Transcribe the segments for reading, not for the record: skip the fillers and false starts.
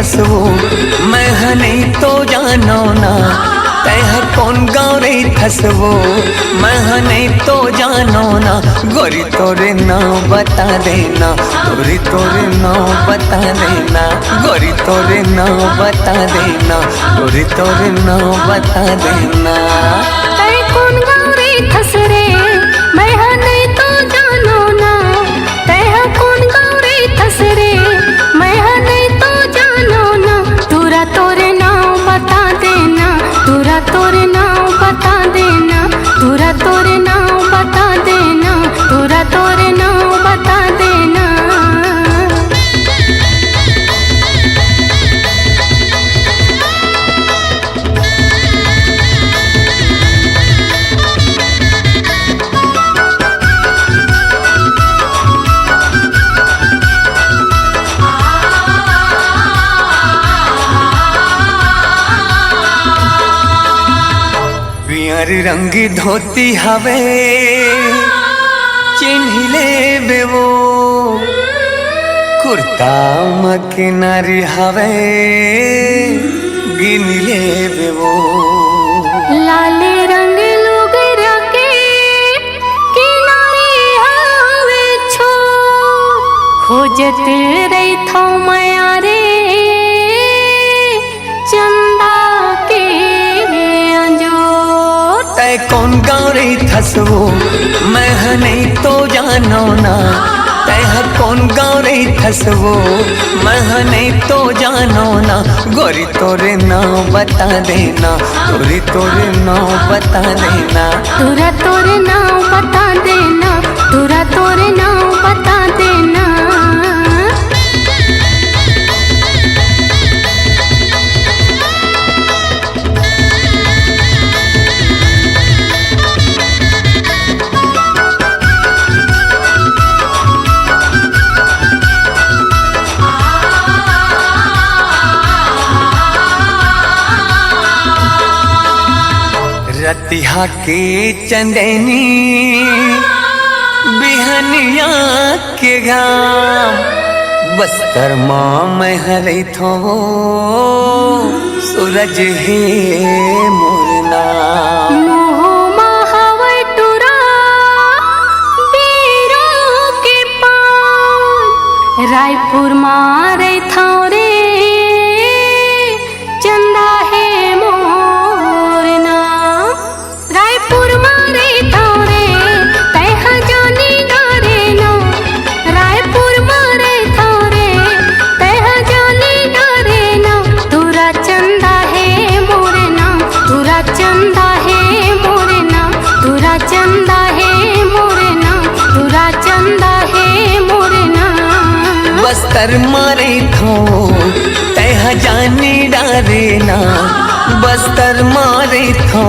थसवो मैं नहीं तो जानो ना तह कौन गाँव रे थसवो मैं नहीं तो जानो ना गोरी तोरे नाम बता देना गोरी तोरे नाम बता देना गोरी तोरे नाम बता देना गोरी तोरे नाम बता देना। तय कौन गाँव रे थस रे मैं नहीं तो जानो ना तय कौन गाँव रे थस रे मैं नहीं तो जानो ना तोरा तोरे नाम बता देना तोरा तोरे नाम बता देना तोरा तोरे नाम बता देना तोरा तोरे नाम बता देना। पियर रंगी धोती हवे चिन्हिले बेवो कुर्ता मकिनारी हवे गिनले बेवो लाले रंग लोग रखे किनारे हवे छो खोजत रही थो माया रे चंदा के अंजोर। तय कौन गाँव रे थसवो मैं नहीं तो जानो ना तय कौन गाँव रे थसवो मैं नहीं तो जानो ना गोरी तोरे नाम बता देना गोरी तोरे नाम बता देना तोरा तोरे नाम बता देना तोरा तोरे नाम बता देना। रतिहा के चंदनी बिहनिया के घाम बस्तर माँ मैं हरे थो सूरज है मोर नाम। मोह महावै टुरा बीरों के पान रायपुर मारे था रे चंदा है मोर नाम। रायपुर मारे था रे तह जानी डारे ना रायपुर मारे था रे तह जानी डारे ना तोरा चंदा है मोर नाम तोरा चंदा है मोर नाम तोरा चंदा है मोर नाम तोरा चंदा है मोर नाम। बस्तर मारे थो तह जानी डारे ना बस्तर मारे थो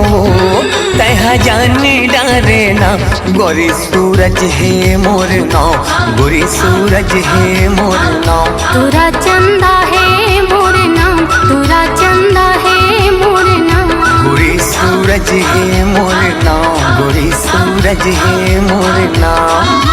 तह जानी डारे ना गोरी सूरज है मोर नाव गोरी सूरज है मोर नाव। तोरा चंदा है मोर नाम तोरा चंदा है मोर नाम गोरी सूरज है मोर नाव गोरी सूरज है मोर नाव।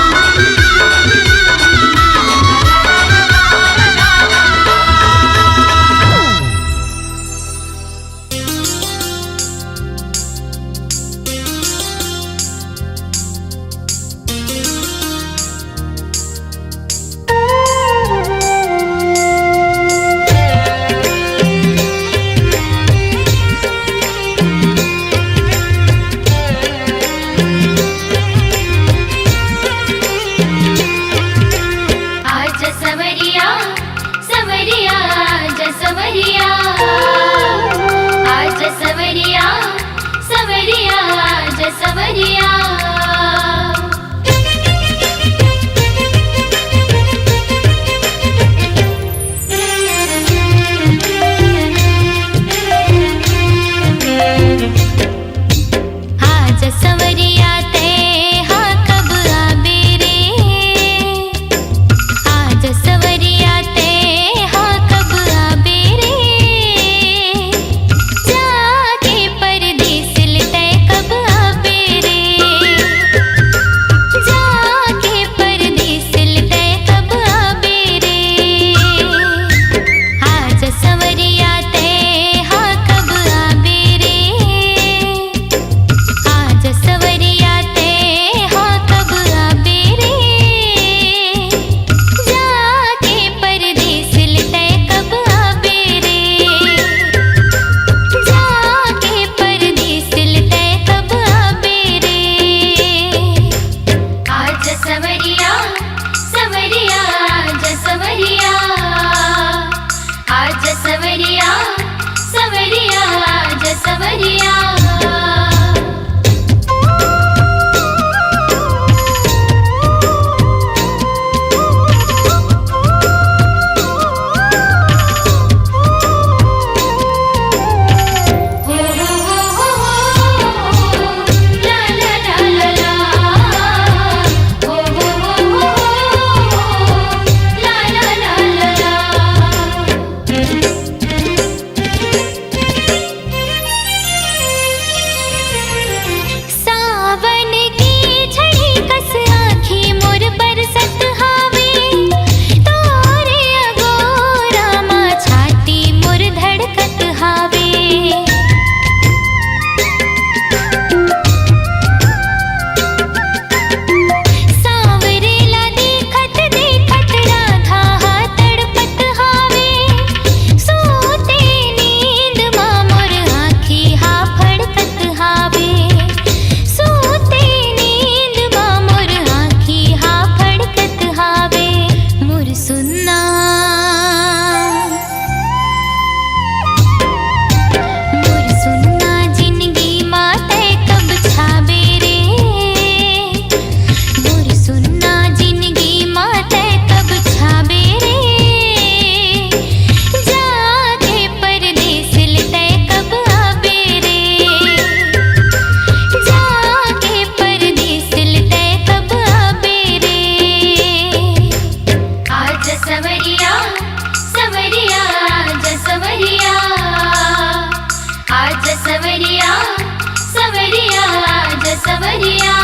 सवरिया सवरिया ज सवरिया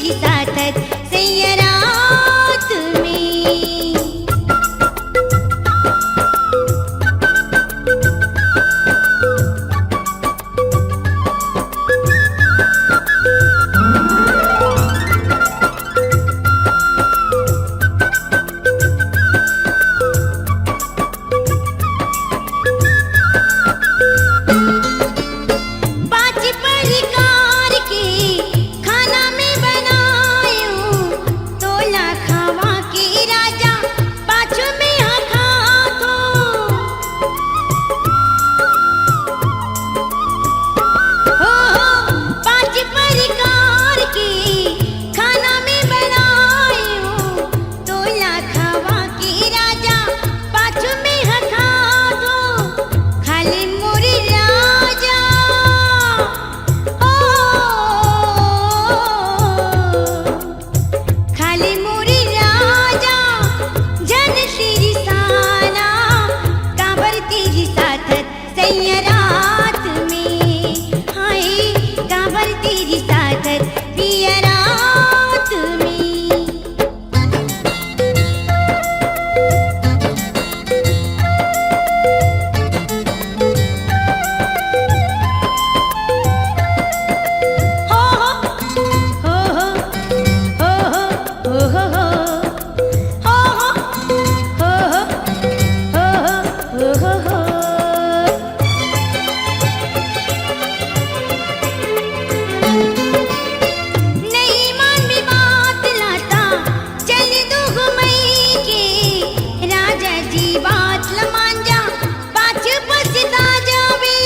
तेरी साथत सैया रात में। पाँच प्रकार के खाना में बनायूं, तोला खावा के राजा पाँचों में आखा दो। हो पाँच प्रकार के खाना में बनायूं, तोला खावा के राजा पाँचों में आखा दो। खाली मोरे राजा ओ खाली मोरे राजा जन तेरी साना काबर तेरी साथत सैया रात में। हाय काबर तेरी साथत पिया रात में। हो हो हो हो हो हो हो हो हो हो हो। नहीं मान भी बात लाता चल दो घुमई के राजा जी बात ल मान जा पाछ पछता जावे।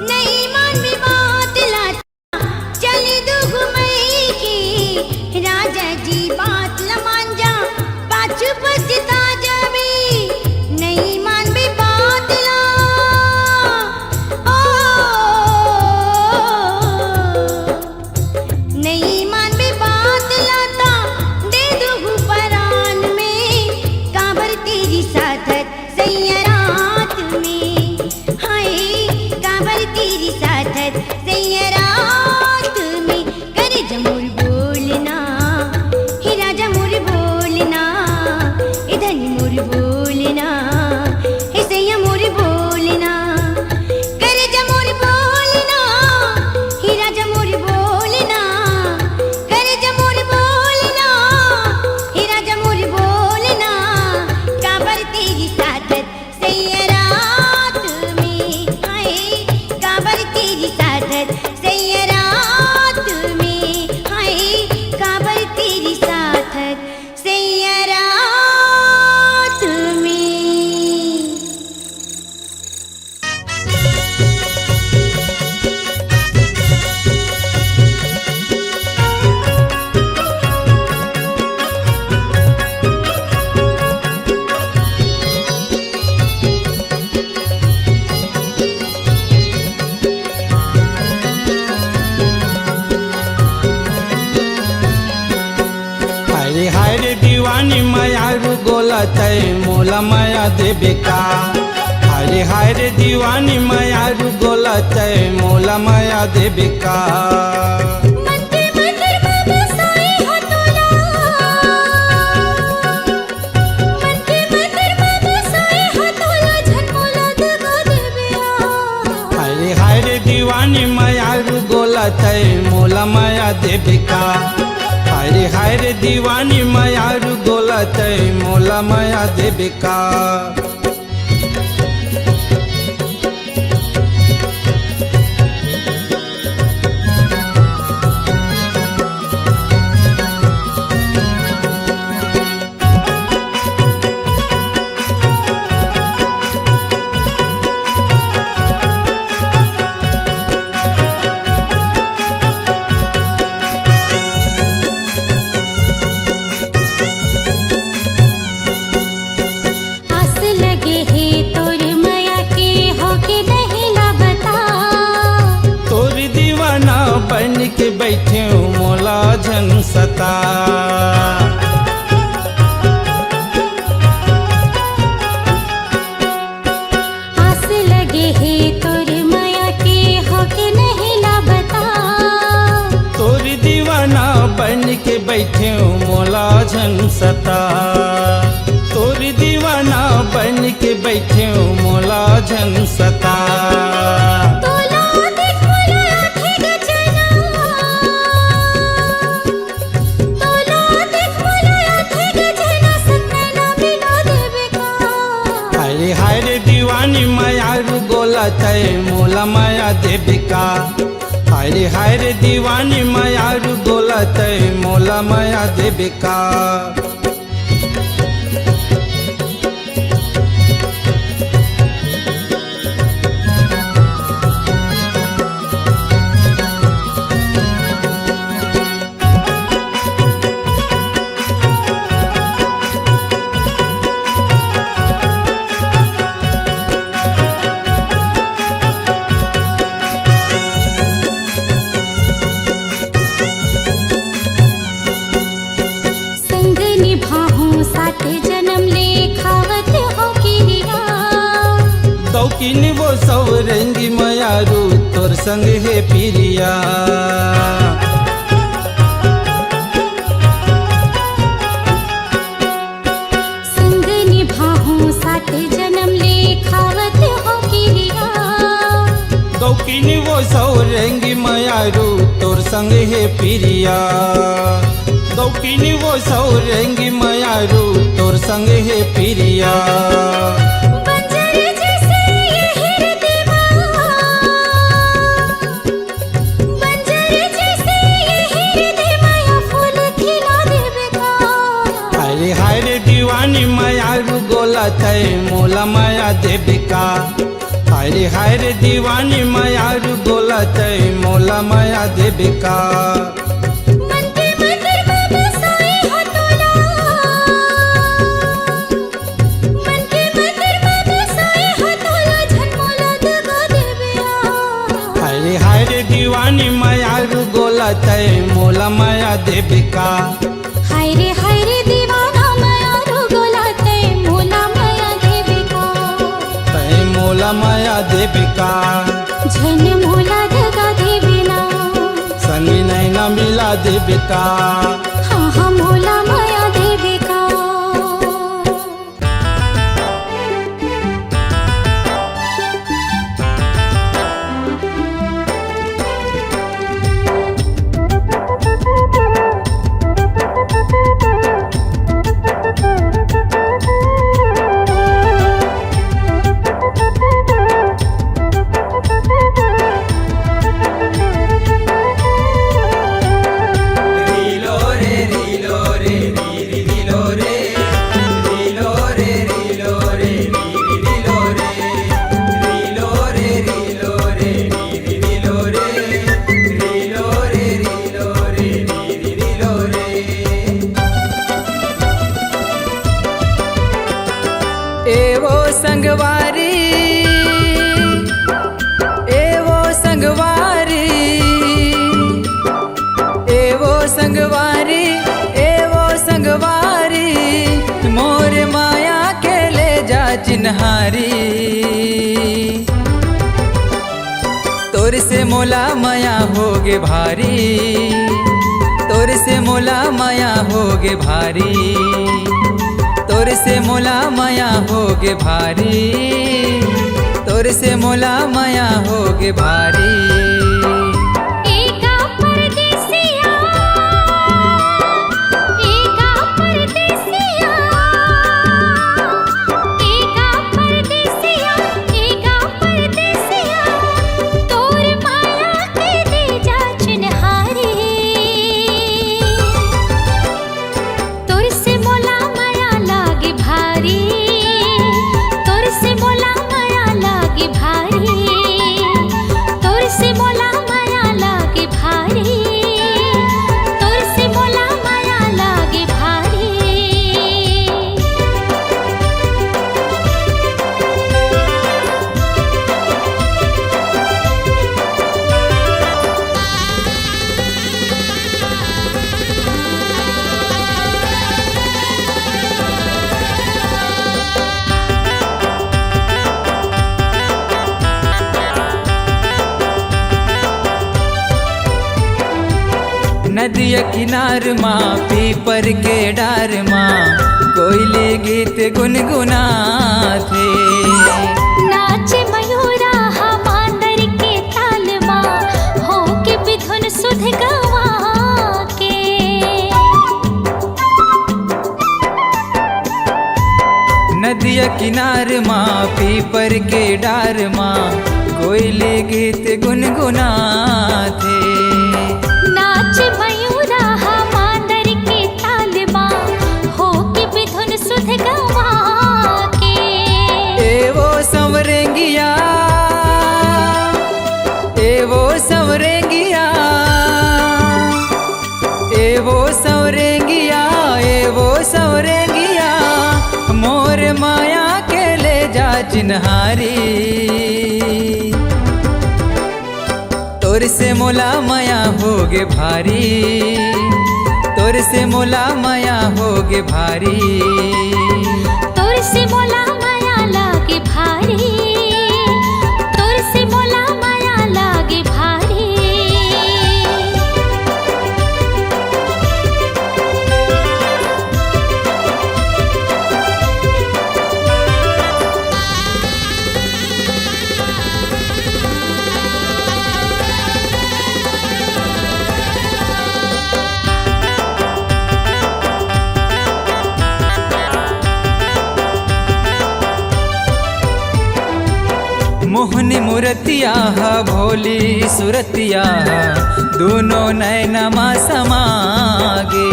नहीं मान भी बात लाता चल दो घुमई के राजा जी बात ल मान जा पाछ पछता जावे। नहीं मान भी बात ला ओ नहीं मान भी बात लाता दे दो परान में काबर तेरी साथत सैया रात में। हाय काबर तेरी साथत सैया रात में। करे जमुर बोलना हे राजा मोर बोलना, इधर मोर बोलना हे सैया मोर बोलना। करे जमुर बोलना हे राजा मोर बोलना, करे जमुर बोलना हे राजा मोर बोलना। काबर तेरी साथत सैया रात में। हाय काबर तेरी साथत सैया रात में। हाय काबर तेरी साथत सैया रात में। हरे हरे दीवानी मायारू गोला तय मोला माया देवे का। हरे हरे दीवानी मायारू गोला तय मोला माया देवे का। मंदिर मंदिर में बसाई हो तोला, मंदिर मंदिर में बसाई हो तोला झनमोला दगा देवे आ। हरे हरे दीवानी मायारू गोला तय मोला माया देवे का। हरे हरे दीवानी मायारू गोला तय मोला माया देवे का। आस बैठे मोला झन सता। तोला देख मोला आखे गजना, तोला देख मोला आखे गजना, सतना बिना देवे का। हाय हाय रे दीवानी मायारू गोला तय मोला माया देवे का। हाय रे दीवानी मायारू गोला तय मोला माया देवे का। संग निभाहूं साथे जन्म ले खावत हो किरिया। दौकिन वो सब रंगी मायारू तोर संग है पिरिया। संग निभाहूं साथे जन्म ले खावत हो किरिया। दौकिन वो सब रंगी मायारू तोर संग है पिरिया। दौकिन वो सब रंगी मायारू तोर संग है पिरिया। बंजर जैसे ये हृदयवा, बंजर जैसे ये हृदयवा, या फूल खिला देवे का। हाय रे दीवानी मायारू गोला तय मोला माया देवे का। हाय रे दीवानी मायारू गोला तय मोला माया देवे का। मन के मंदिर में बसाए हो तोला, मन के मंदिर में बसाए हो तोला, झनमोला दगा देवे आ। हाय रे दीवानी मायारू गोला तय मोला माया देवे का। हाय रे दीवाना मायारू गोला तय मोला माया देवे का। तय मोला माया देवे का। झनमोला दगा देवे ना, सनी नैना मिला देवे का। हाँ हाँ मोला माया देवे का। एवो संगवारी, एवो संगवारी, एवो संगवारी, एवो संगवारी, मोर माया के ले जा चिन्हारी। तोर से मोला माया होगे भारी, तोर से मोला माया होगे भारी, तोर से मोला माया होगे भारी, तोर से मोला माया होगे भारी। एका परदेसिया, एका परदेसिया, एका परदेसिया, एका परदेसिया, तोर माया के दे जा चिन्हारी। तोर से मोला माया लागे भारी, तोर से मोला माया लागे भारी, तोर से मोला माया लागे भारी, तोर से मोला माया लागे भारी। नदिया किनार माँ पीपर के डार माँ कोयले गीत गुनगुनाथे। नाच मयूरा मांदर के ताल माँ हो के बिधुन सुध गवा के। नदिया किनार माँ पीपर के डार माँ कोयले गीत गुनगुनाथे। नाच मयूरा मांदर के ताल माँ हो के बिधुन सुध गवा के। ए वो संवरेंगिया, ए वो संवरेंगिया, ए वो संवरेंगिया, ए वो संवरेंगिया, मोर माया के ले जा चिन्हारी। तोर से मोला माया होगे भारी, तोर से मोला माया होगे भारी। तोर से मोला माया लागे भारी, तोर से मोला माया लागे भारी। मोहनी मूर्तिया भोली सुरतिया दोनों नैनमा समागे।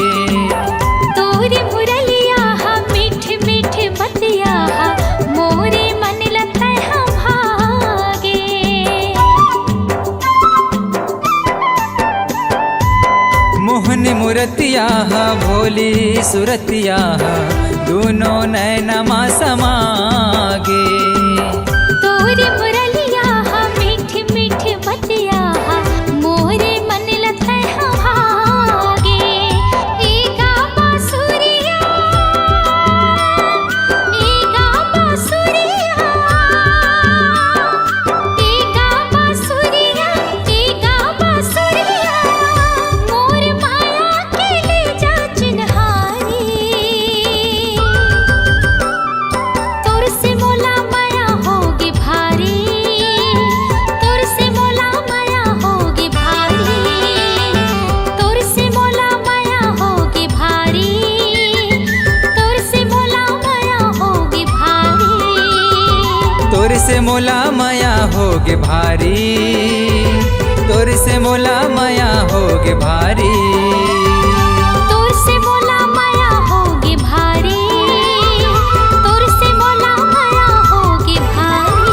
तोरे मुरलिया मीठ मीठ बतिया मोरे मन लगता हम भागे। मोहनी मूर्तिया भोली सुरतिया दोनों नैनमा समागे। तोरे मुरलिया मीठ मीठ बतिया मोरे मन लगता हम भागे। एगा बांसुरिया, एगा बांसुरिया, एगा बांसुरिया, एगा बांसुरिया, मोर माया के ले जा चिन्हारी। तोर से मोला माया होगी भारी, तोर से मोला माया होगी भारी। तोर से मोला माया होगी भारी, तोर से मोला माया होगी भारी। तोर से मोला माया होगे भारी, तोर से मोला माया होगे भारी। तोर से मोला माया होगी भारी, तोर से मोला माया होगी भारी।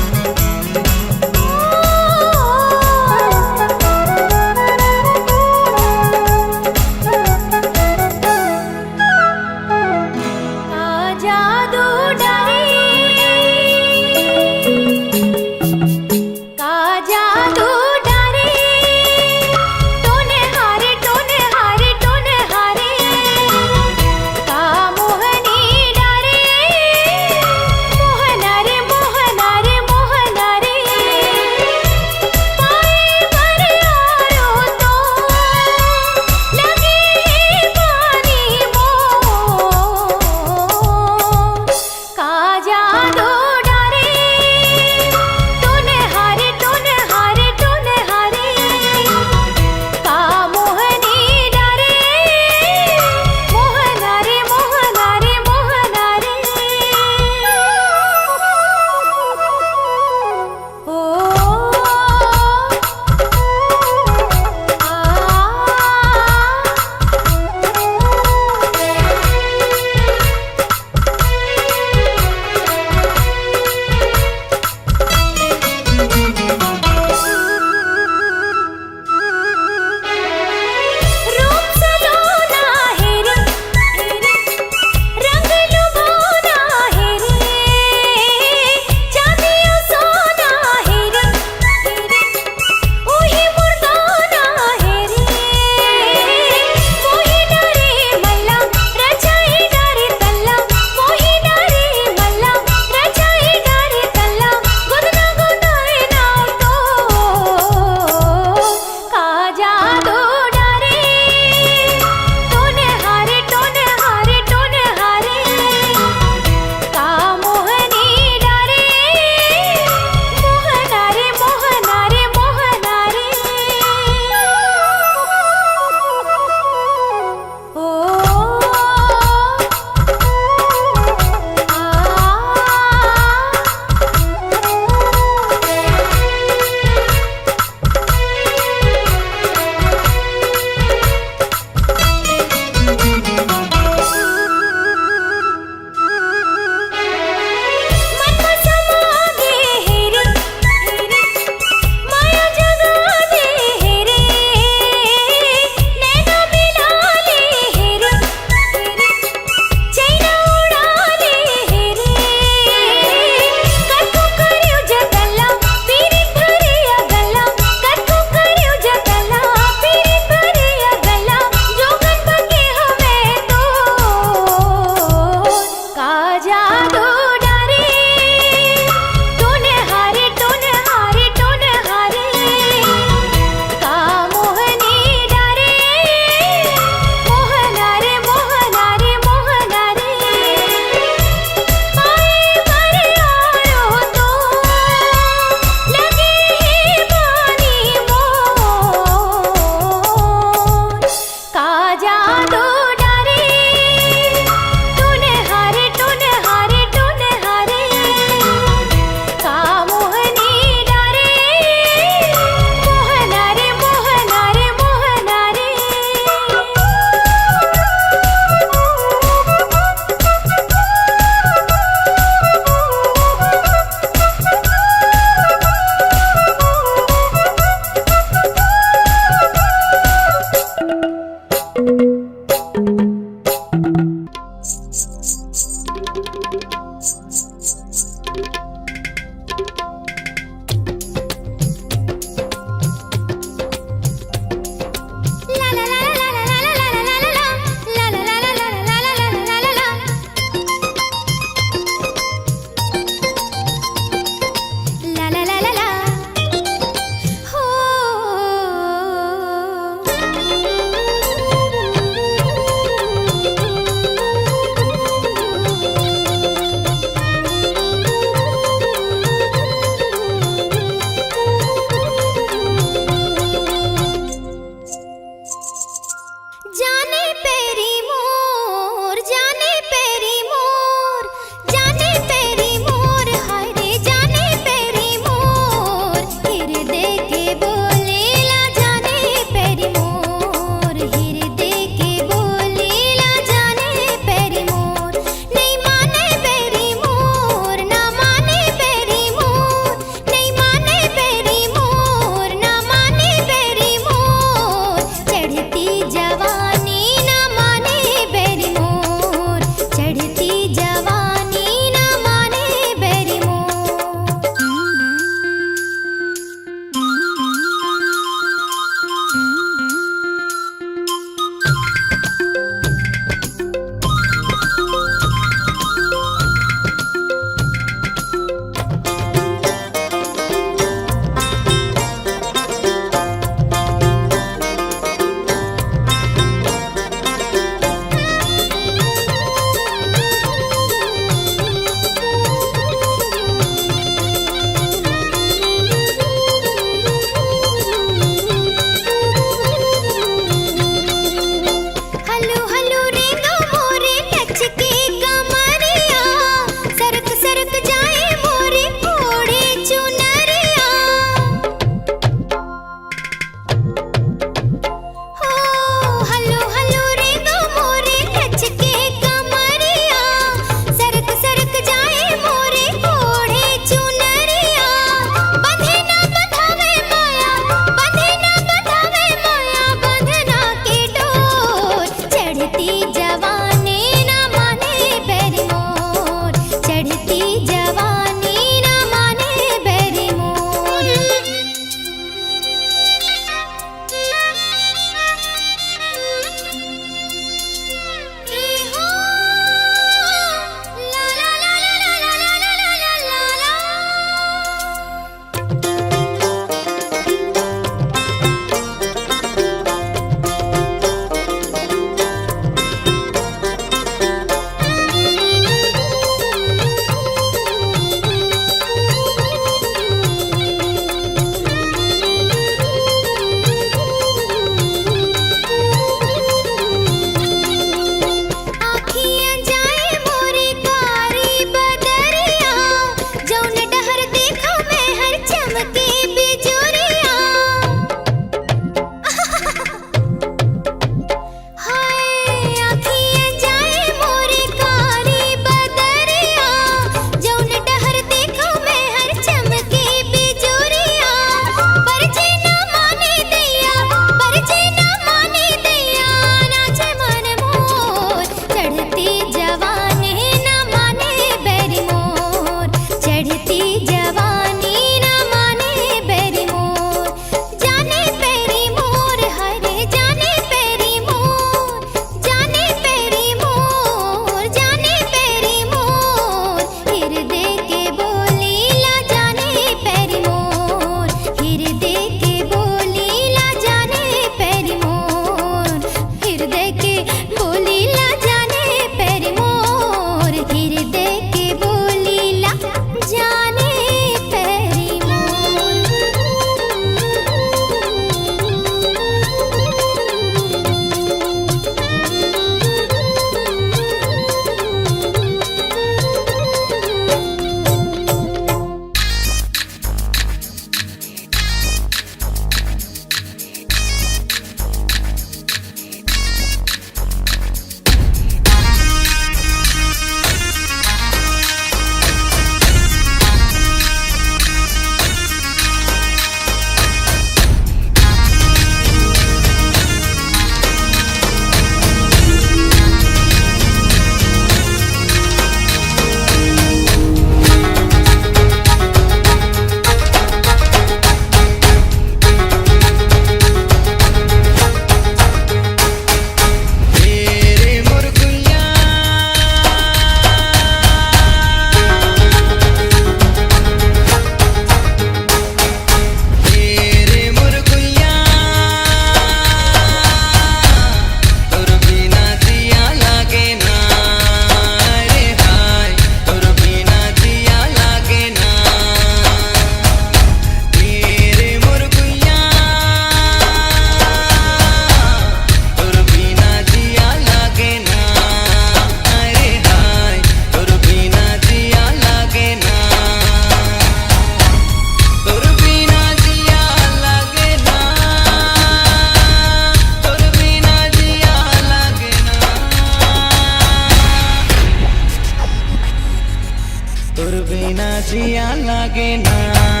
তোর বিনা জিয়া লাগে না।